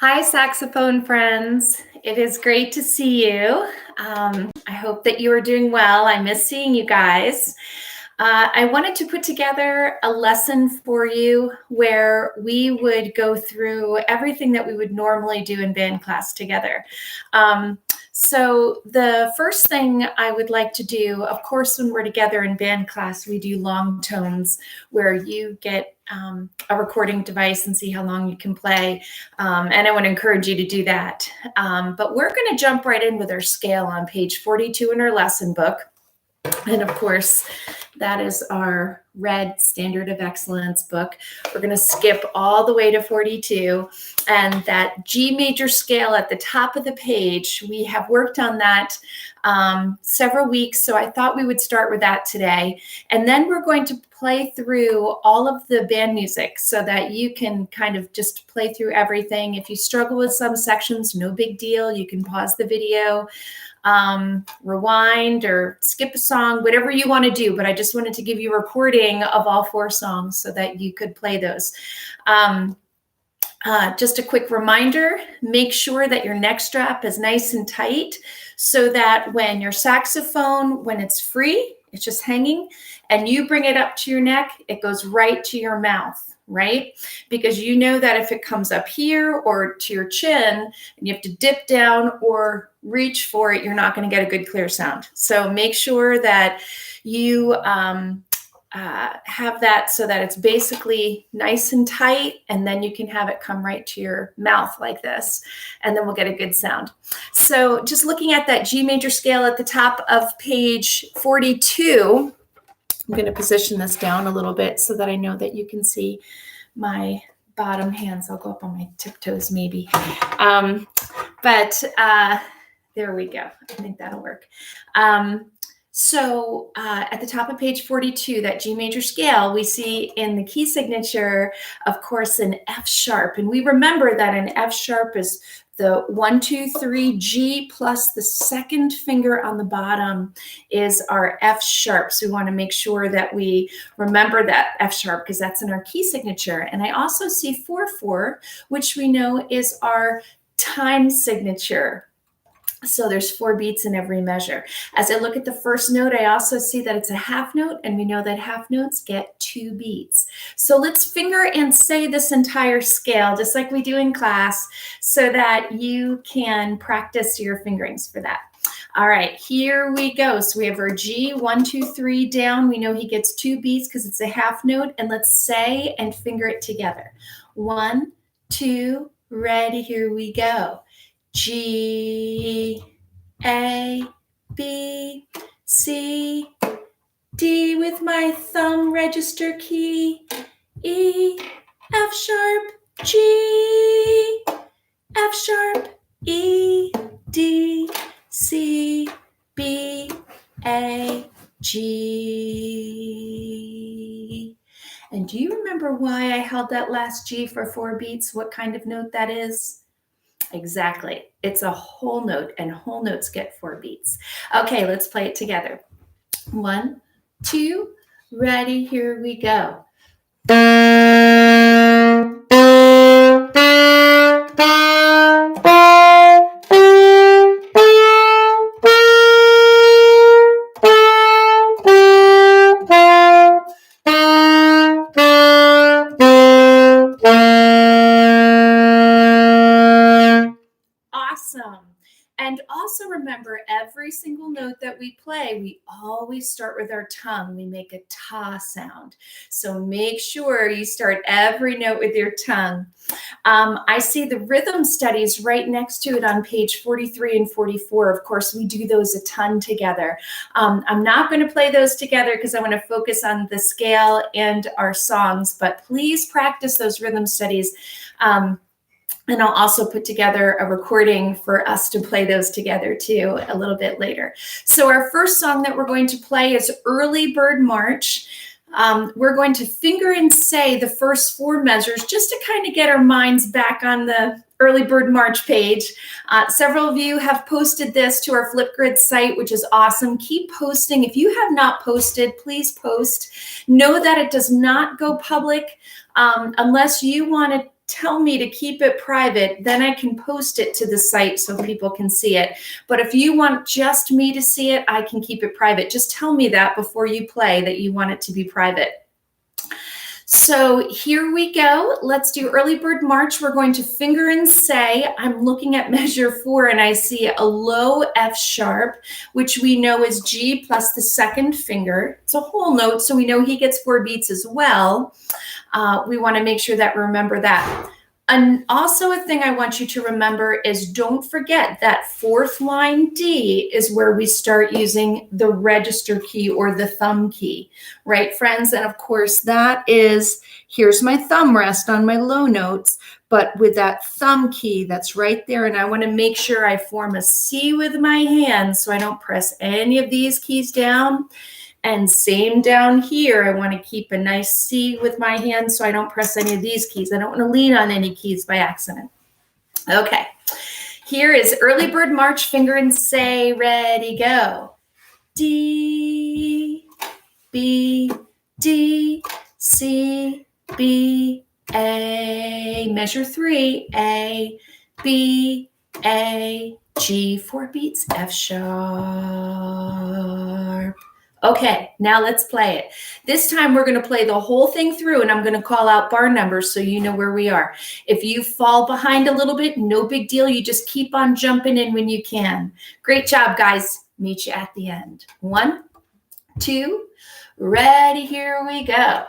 Hi, saxophone friends. It is great to see you. I hope that you are doing well. I miss seeing you guys. I wanted to put together a lesson for you where we would go through everything that we would normally do in band class together. So the first thing I would like to do, of course, when we're together in band class, we do long tones where you get a recording device and see how long you can play. And I want to encourage you to do that. But we're going to jump right in with our scale on page 42 in our lesson book. And of course, that is our red Standard of Excellence book. We're going to skip all the way to 42. And that G major scale at the top of the page, we have worked on that several weeks. So I thought we would start with that today. And then we're going to play through all of the band music so that you can kind of just play through everything. If you struggle with some sections, no big deal. You can pause the video, rewind or skip a song, whatever you want to do. But I just wanted to give you a recording of all 4 songs so that you could play those. Just a quick reminder, make sure that your neck strap is nice and tight so that when your saxophone, when it's free, it's just hanging, and you bring it up to your neck, it goes right to your mouth, right? Because you know that if it comes up here or to your chin and you have to dip down or reach for it, you're not going to get a good clear sound. So make sure that you have that so that it's basically nice and tight, and then you can have it come right to your mouth like this, and then we'll get a good sound. So just looking at that G major scale at the top of page 42, I'm going to position this down a little bit so that I know that you can see my bottom hands. I'll go up on my tiptoes maybe. But there we go. I think that'll work. So at the top of page 42, that G major scale, we see in the key signature, of course, an F sharp. And we remember that an F sharp is the 1, 2, 3 G plus the second finger on the bottom is our F sharp. So we want to make sure that we remember that F sharp because that's in our key signature. And I also see 4/4, which we know is our time signature. So there's 4 beats in every measure. As I look at the first note, I also see that it's a half note, and we know that half notes get 2 beats. So let's finger and say this entire scale, just like we do in class, so that you can practice your fingerings for that. All right, here we go. So we have our G, 1, 2, 3 down. We know he gets 2 beats because it's a half note, and let's say and finger it together. 1, 2, ready, here we go. G, A, B, C, D with my thumb register key, E, F sharp, G, F sharp, E, D, C, B, A, G. And do you remember why I held that last G for 4 beats? What kind of note that is? Exactly. It's a whole note, and whole notes get 4 beats. Okay, let's play it together. 1, 2, ready, here we go. Awesome. And also remember, every single note that we play, we always start with our tongue. We make a ta sound. So make sure you start every note with your tongue. I see the rhythm studies right next to it on page 43 and 44. Of course, we do those a ton together. I'm not going to play those together because I want to focus on the scale and our songs, but please practice those rhythm studies. And I'll also put together a recording for us to play those together too a little bit later. So our first song that we're going to play is Early Bird March. We're going to finger and say the first 4 measures just to kind of get our minds back on the Early Bird March page. Several of you have posted this to our Flipgrid site, which is awesome. Keep posting. If you have not posted, please post. Know that it does not go public unless you want to tell me to keep it private, then I can post it to the site so people can see it. But if you want just me to see it, I can keep it private. Just tell me that before you play, that you want it to be private. So here we go. Let's do early bird march. We're going to finger and say. I'm looking at measure 4 and I see a low F sharp, which we know is G plus the second finger. It's a whole note, so we know he gets 4 beats as well. We want to make sure that we remember that. And also a thing I want you to remember is don't forget that 4th line D is where we start using the register key or the thumb key, right, friends? And of course that is, here's my thumb rest on my low notes, but with that thumb key that's right there, and I want to make sure I form a C with my hand so I don't press any of these keys down. And same down here, I want to keep a nice C with my hand so I don't press any of these keys. I don't want to lean on any keys by accident. Okay, here is early bird march, finger and say, ready, go. D, B, D, C, B, A, measure 3, A, B, A, G, 4 beats, F sharp. Okay, now let's play it. This time we're going to play the whole thing through and I'm going to call out bar numbers so you know where we are. If you fall behind a little bit, no big deal. You just keep on jumping in when you can. Great job, guys. Meet you at the end. 1, 2, ready, here we go.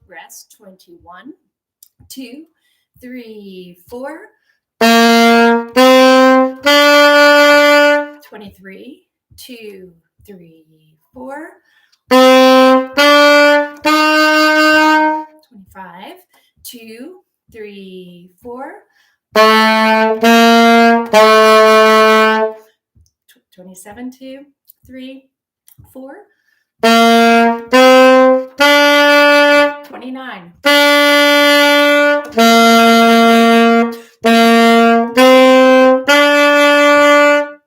Rest 21, 2, 3, 4. 23, 2, 3, 4. 25, 2, 3, 4. 27, 2, 3, 4. 29.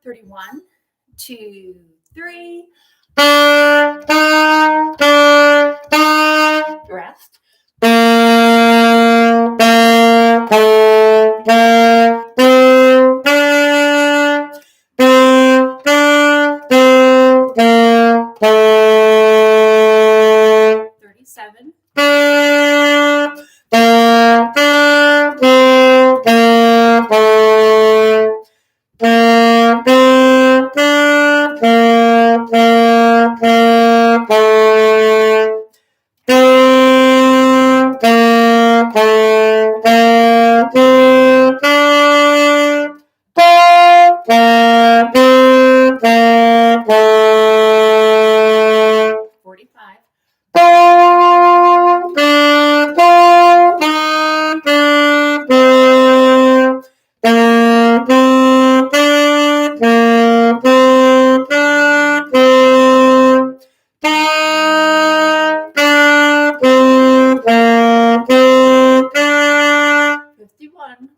31, 2, 3. Rest. 37. 45. 51.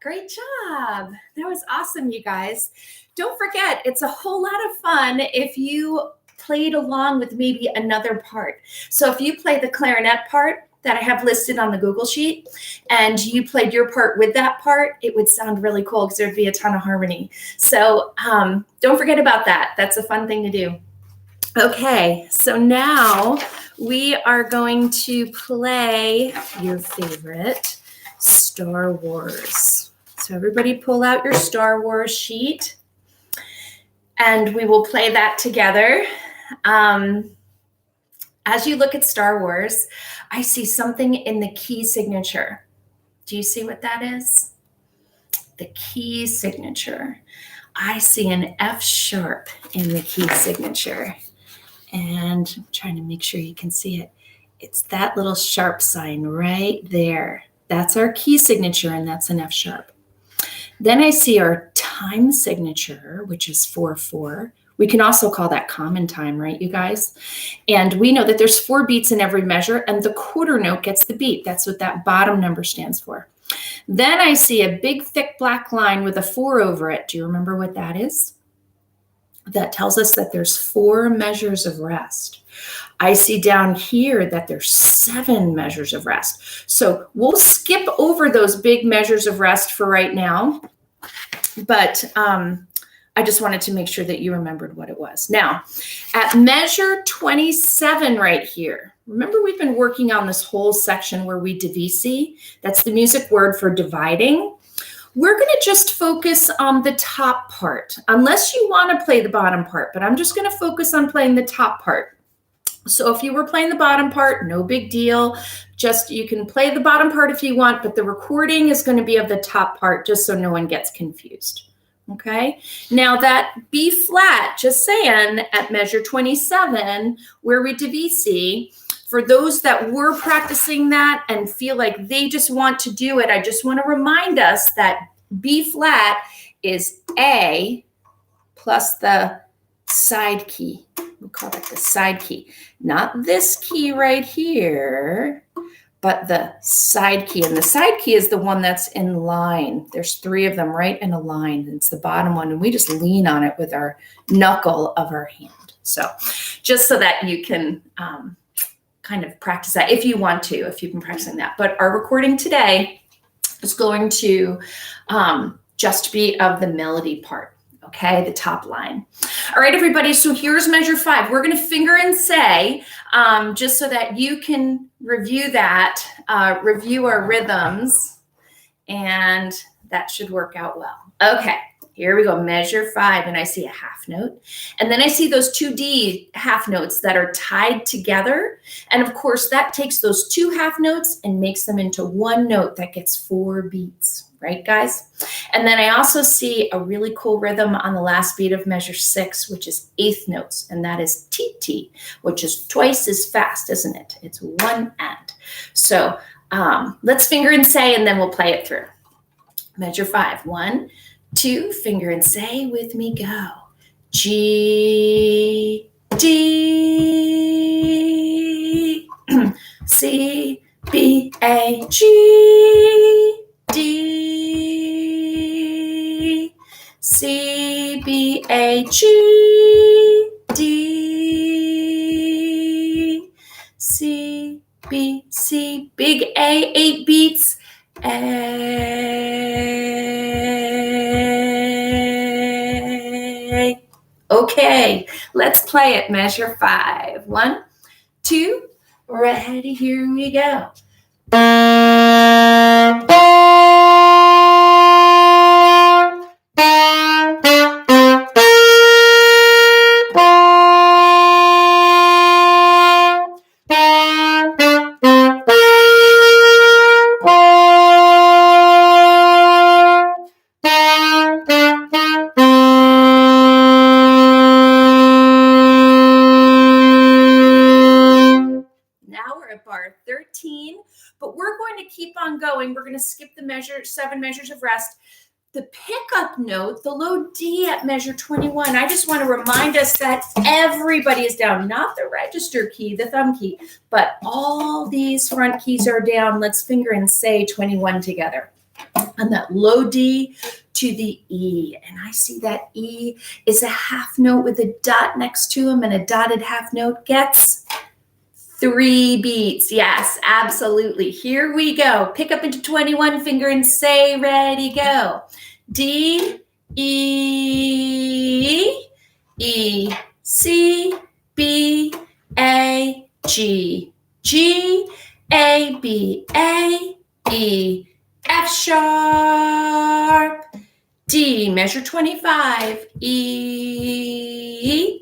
Great job. That was awesome, you guys. Don't forget, it's a whole lot of fun if you played along with maybe another part. So if you play the clarinet part that I have listed on the Google Sheet, and you played your part with that part, it would sound really cool because there'd be a ton of harmony. So don't forget about that. That's a fun thing to do. Okay, so now we are going to play your favorite Star Wars. So everybody pull out your Star Wars sheet, and we will play that together. As you look at Star Wars, I see something in the key signature. Do you see what that is? The key signature. I see an F sharp in the key signature. And I'm trying to make sure you can see it. It's that little sharp sign right there. That's our key signature, and that's an F sharp. Then I see our time signature, which is 4/4. We can also call that common time, right, you guys? And we know that there's 4 beats in every measure, and the quarter note gets the beat. That's what that bottom number stands for. Then I see a big, thick black line with a 4 over it. Do you remember what that is? That tells us that there's 4 measures of rest. I see down here that there's 7 measures of rest. So we'll skip over those big measures of rest for right now. But I just wanted to make sure that you remembered what it was. Now, at measure 27 right here, remember we've been working on this whole section where we divisi. That's the music word for dividing. We're going to just focus on the top part, unless you want to play the bottom part, but I'm just going to focus on playing the top part. So if you were playing the bottom part, no big deal. Just you can play the bottom part if you want, but the recording is going to be of the top part just so no one gets confused. Okay, now that B flat, just saying, at measure 27, where we divisi, for those that were practicing that and feel like they just want to do it, I just want to remind us that B flat is A plus the side key. We'll call that the side key. Not this key right here, but the side key. And the side key is the one that's in line. There's 3 of them right in a line. It's the bottom one, and we just lean on it with our knuckle of our hand. So just so that you can kind of practice that if you want to, if you've been practicing that. But our recording today is going to just be of the melody part. Okay, the top line. All right, everybody, so here's measure 5. We're going to finger and say, just so that you can review that, review our rhythms, and that should work out well. Okay, here we go, measure 5, and I see a half note. And then I see those 2 D half notes that are tied together. And of course, that takes those 2 half notes and makes them into 1 note that gets 4 beats. Right, guys? And then I also see a really cool rhythm on the last beat of measure 6, which is 8th notes, and that is TT, which is twice as fast, isn't it? It's 1 and. So let's finger and say, and then we'll play it through. Measure 5, 1, 2, finger and say with me, go. G, D, C, B, A, G, D, C, B, A, G, D, C, B, C, big A, 8 beats, A. Okay, let's play it, measure 5. 1, 2, ready, here we go. Bar 13, but we're going to keep on going. We're going to skip the 7 measures of rest. The pickup note, the low D at measure 21, I just want to remind us that everybody is down, not the register key, the thumb key, but all these front keys are down. Let's finger and say 21 together. On that low D, to the E, and I see that E is a half note with a dot next to him, and a dotted half note gets 3 beats. Yes, absolutely. Here we go. Pick up into 21 finger and say, ready, go. D, E, E, C, B, A, G, G, A, B, A, E, F sharp, D, measure 25, E,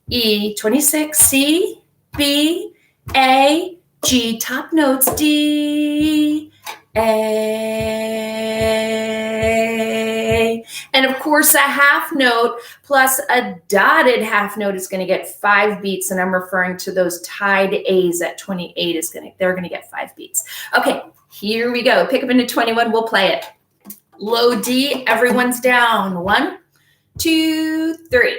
E, 26, C, B, A, G, top notes, D, A. And of course, a half note plus a dotted half note is going to get 5 beats. And I'm referring to those tied A's at 28 they're going to get 5 beats. Okay, here we go. Pick up into 21. We'll play it. Low D, everyone's down. 1, 2, 3.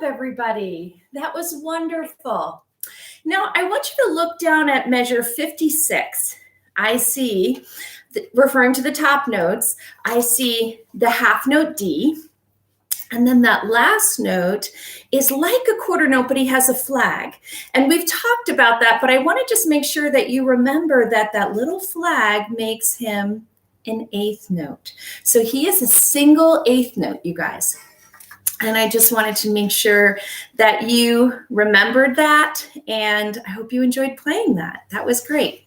Everybody. That was wonderful. Now, I want you to look down at measure 56. I see, referring to the top notes, I see the half note D, and then that last note is like a quarter note, but he has a flag. And we've talked about that, but I want to just make sure that you remember that that little flag makes him an eighth note. So he is a single eighth note, you guys. And I just wanted to make sure that you remembered that, and I hope you enjoyed playing that. That was great.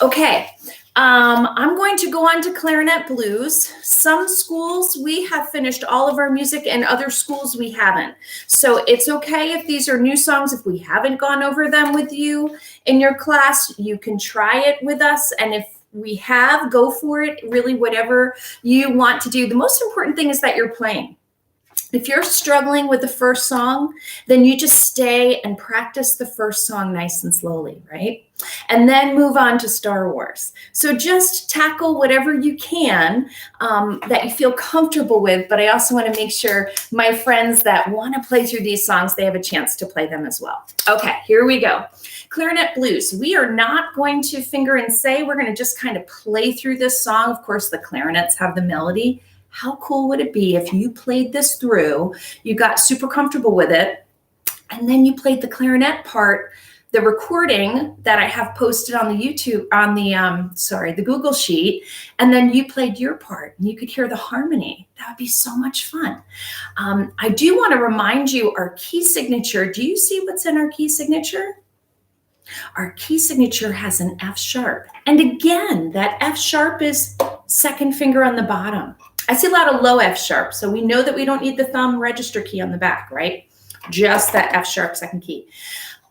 Okay, I'm going to go on to clarinet blues. Some schools, we have finished all of our music, and other schools we haven't. So it's okay if these are new songs. If we haven't gone over them with you in your class, you can try it with us. And if we have, go for it, really whatever you want to do. The most important thing is that you're playing. If you're struggling with the first song, then you just stay and practice the first song nice and slowly, right? And then move on to Star Wars. So just tackle whatever you can that you feel comfortable with, but I also want to make sure my friends that want to play through these songs, they have a chance to play them as well. Okay, here we go. Clarinet blues. We are not going to finger and say, we're going to just kind of play through this song. Of course, the clarinets have the melody. How cool would it be if you played this through, you got super comfortable with it, and then you played the clarinet part, the recording that I have posted on the YouTube, on the Google Sheet, and then you played your part and you could hear the harmony. That would be so much fun. I do want to remind you our key signature. Do you see what's in our key signature? Our key signature has an F sharp. And again, that F sharp is second finger on the bottom. I see a lot of low F sharp, so we know that we don't need the thumb register key on the back, right? Just that F sharp second key.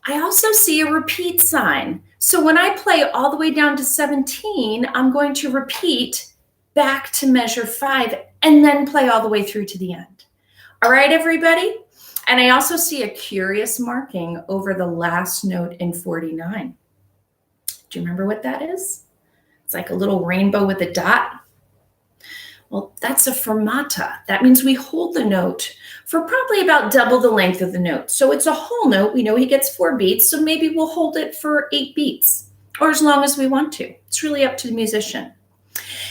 I also see a repeat sign. So when I play all the way down to 17, I'm going to repeat back to measure 5 and then play all the way through to the end. All right, everybody? And I also see a curious marking over the last note in 49. Do you remember what that is? It's like a little rainbow with a dot. Well, that's a fermata. That means we hold the note for probably about double the length of the note. So it's a whole note. We know he gets 4 beats, so maybe we'll hold it for 8 beats or as long as we want to. It's really up to the musician.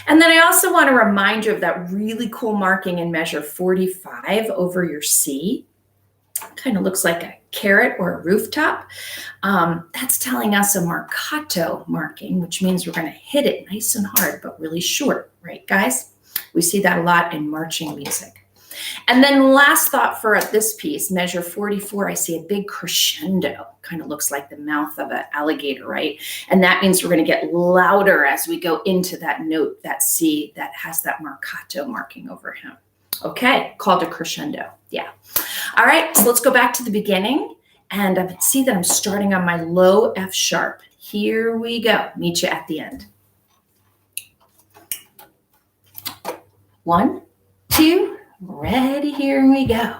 And then I also want to remind you of that really cool marking in measure 45 over your C. Kind of looks like a carrot or a rooftop. That's telling us a marcato marking, which means we're going to hit it nice and hard, but really short, right, guys? We see that a lot in marching music. And then last thought for this piece, measure 44, I see a big crescendo. Kind of looks like the mouth of an alligator, right? And that means we're going to get louder as we go into that note, that C that has that marcato marking over him. Okay, called a crescendo. Yeah. All right, so let's go back to the beginning. And I see that I'm starting on my low F sharp. Here we go. Meet you at the end. 1, 2, ready, here we go.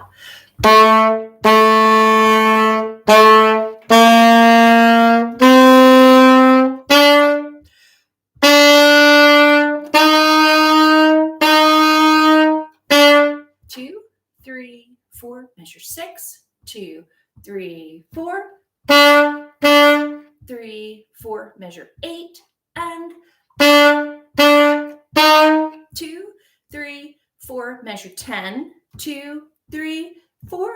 2, 3, 4, measure 6, 2, 3, 4, 3, 4, measure 8, and 2, 3, 4, measure 10, 2, 3, 4,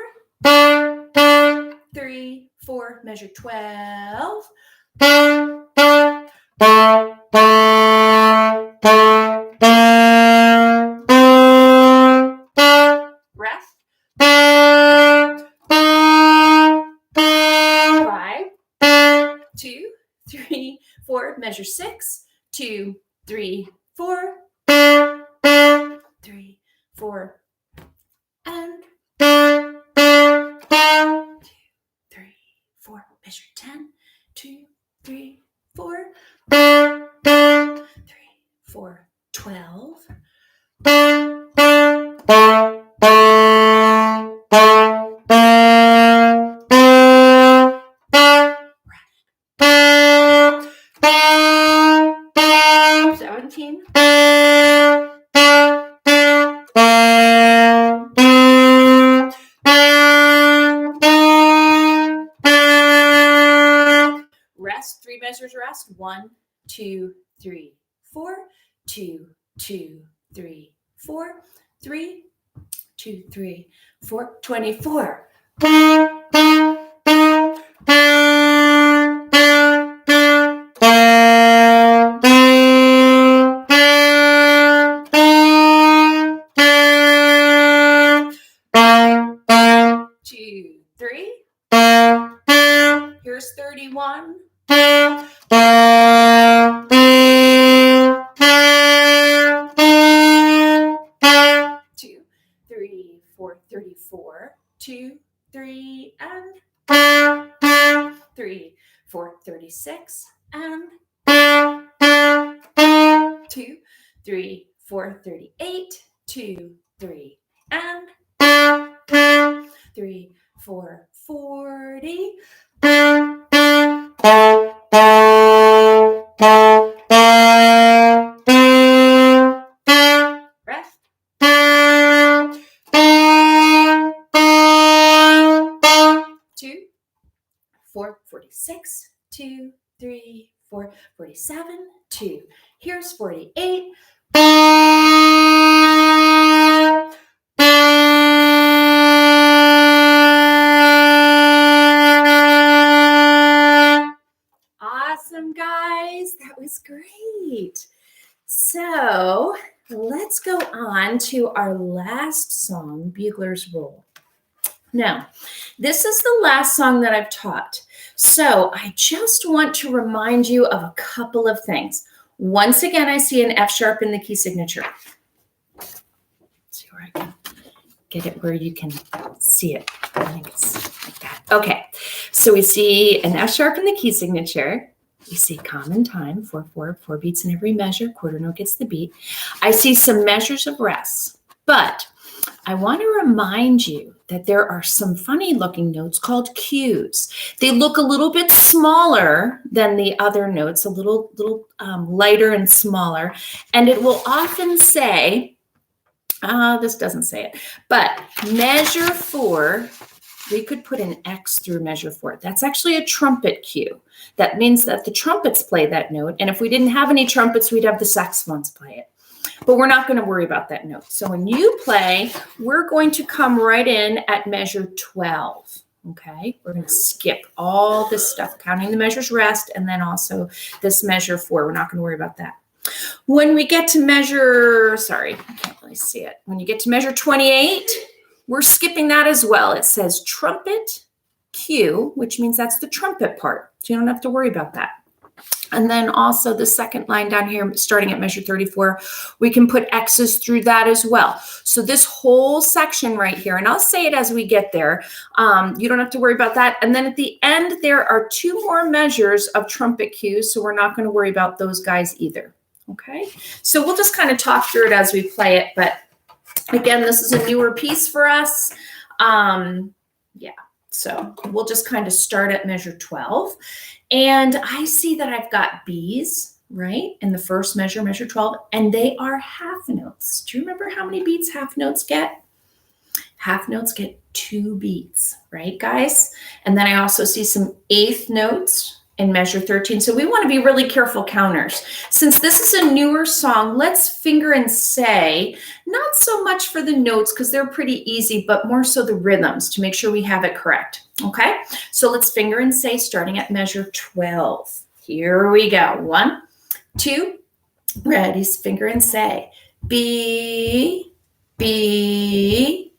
3, 4, measure 12, breath, 5, 2, 3, 4, measure 6, 2, 3, 4, 3, 4, and 2, 3, 4, measure 10, 2, 3, 4, 3, 4, 12. Rest, 3 measures rest. 1, 2, 3, 4, 2, 2, 3, 4, 3, 2, 3, 4, 24. Here's 31. 2, 3, 4, 34. 2, 3, and 3, 4, 36, and 2, 3, 4, 38. 2, 3, and 3, 4, 40. Rest. 2, 4, 46. 2, 3, 4, 47. 2. Here's 48. Awesome, guys. That was great. So let's go on to our last song, Bugler's Roll. Now, this is the last song that I've taught. So I just want to remind you of a couple of things. Once again, I see an F sharp in the key signature. Let's see where I can get it where you can see it. I think it's like that. Okay, so we see an F sharp in the key signature. We see common time, 4/4, 4 beats in every measure, quarter note gets the beat. I see some measures of rest, but I want to remind you that there are some funny looking notes called cues. They look a little bit smaller than the other notes, a little lighter and smaller, and it will often say, this doesn't say it, but measure 4, we could put an X through measure 4. That's actually a trumpet cue. That means that the trumpets play that note, and if we didn't have any trumpets, we'd have the saxophones play it. But we're not going to worry about that note. So when you play, we're going to come right in at measure 12. Okay, we're going to skip all this stuff, counting the measures rest, and then also this measure 4. We're not going to worry about that. When we get to measure, sorry, I can't really see it. When you get to measure 28, we're skipping that as well. It says trumpet cue, which means that's the trumpet part. So you don't have to worry about that. And then also the second line down here, starting at measure 34, we can put X's through that as well. So this whole section right here, and I'll say it as we get there, you don't have to worry about that. And then at the end, there are 2 more measures of trumpet cues, so we're not going to worry about those guys either. Okay, so we'll just kind of talk through it as we play it. But again, this is a newer piece for us. Yeah, so we'll just kind of start at measure 12. And I see that I've got B's, right, in the first measure, measure 12, and they are half notes. Do you remember how many beats half notes get? Half notes get 2 beats, right, guys? And then I also see some eighth notes in measure 13. So we want to be really careful counters. Since this is a newer song, let's finger and say, not so much for the notes because they're pretty easy, but more so the rhythms to make sure we have it correct. Okay, so let's finger and say starting at measure 12. Here we go. 1, 2, ready, finger and say. B, B,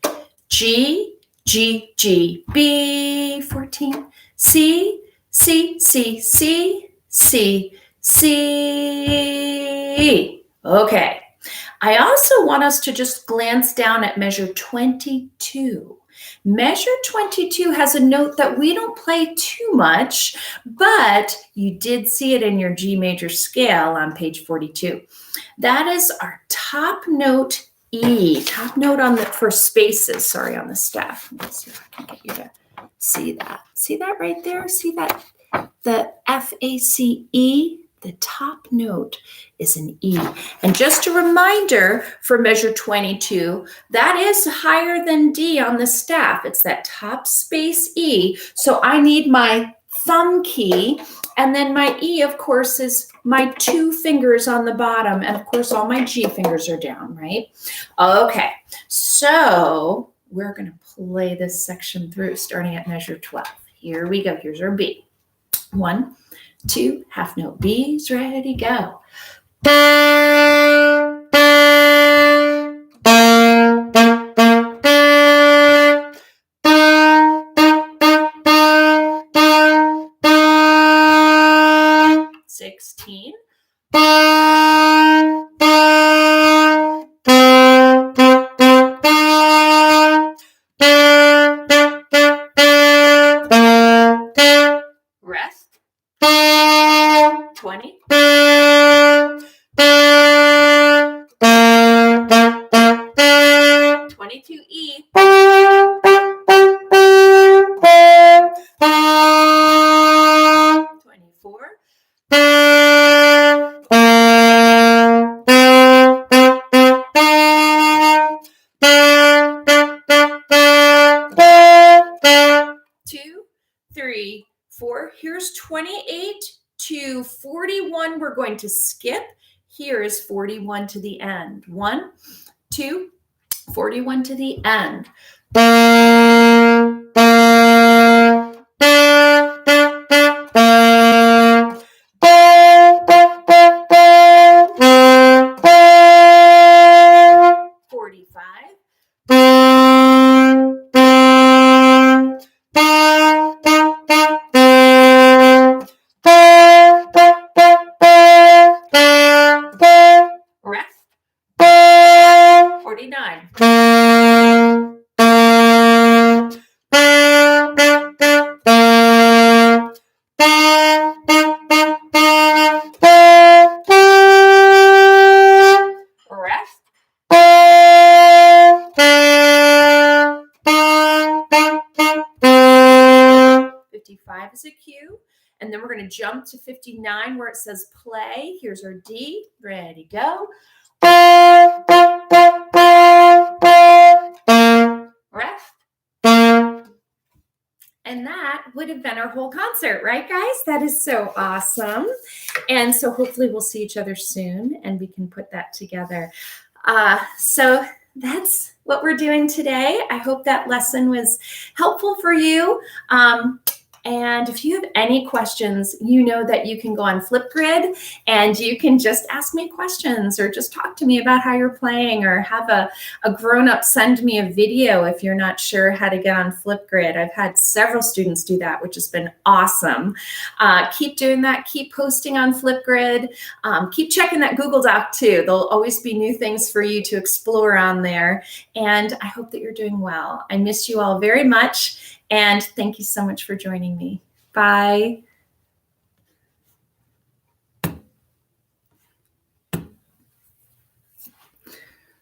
G, G, G, B, 14, C, C, C, C, C, C. Okay. I also want us to just glance down at measure 22. Measure 22 has a note that we don't play too much, but you did see it in your G major scale on page 42. That is our top note E, top note on the, for spaces, sorry, on the staff. Let's see if I can get you to see that. See that right there? See that? The F-A-C-E, the top note is an E. And just a reminder for measure 22, that is higher than D on the staff. It's that top space E. So I need my thumb key, and then my E, of course, is my 2 fingers on the bottom. And of course, all my G fingers are down, right? Okay, so we're going to play this section through starting at measure 12. Here we go. Here's our B. 1, 2, half note B's, ready, go. 16. Rest. 20. 22 E. 24. 2, 3, 4. Here's 28 to 41. We're going to skip. Here is 41 to the end. 1, 2, 41 to the end. 45. 55 is a cue. And then we're going to jump to 59 where it says play. Here's our D. Ready, go. Ref. And that would have been our whole concert, right, guys? That is so awesome. And so hopefully we'll see each other soon and we can put that together. So that's what we're doing today. I hope that lesson was helpful for you. And if you have any questions, you know that you can go on Flipgrid and you can just ask me questions or just talk to me about how you're playing, or have a grown-up send me a video if you're not sure how to get on Flipgrid. I've had several students do that, which has been awesome. Keep doing that. Keep posting on Flipgrid. Keep checking that Google Doc too. There'll always be new things for you to explore on there. And I hope that you're doing well. I miss you all very much. And thank you so much for joining me. Bye.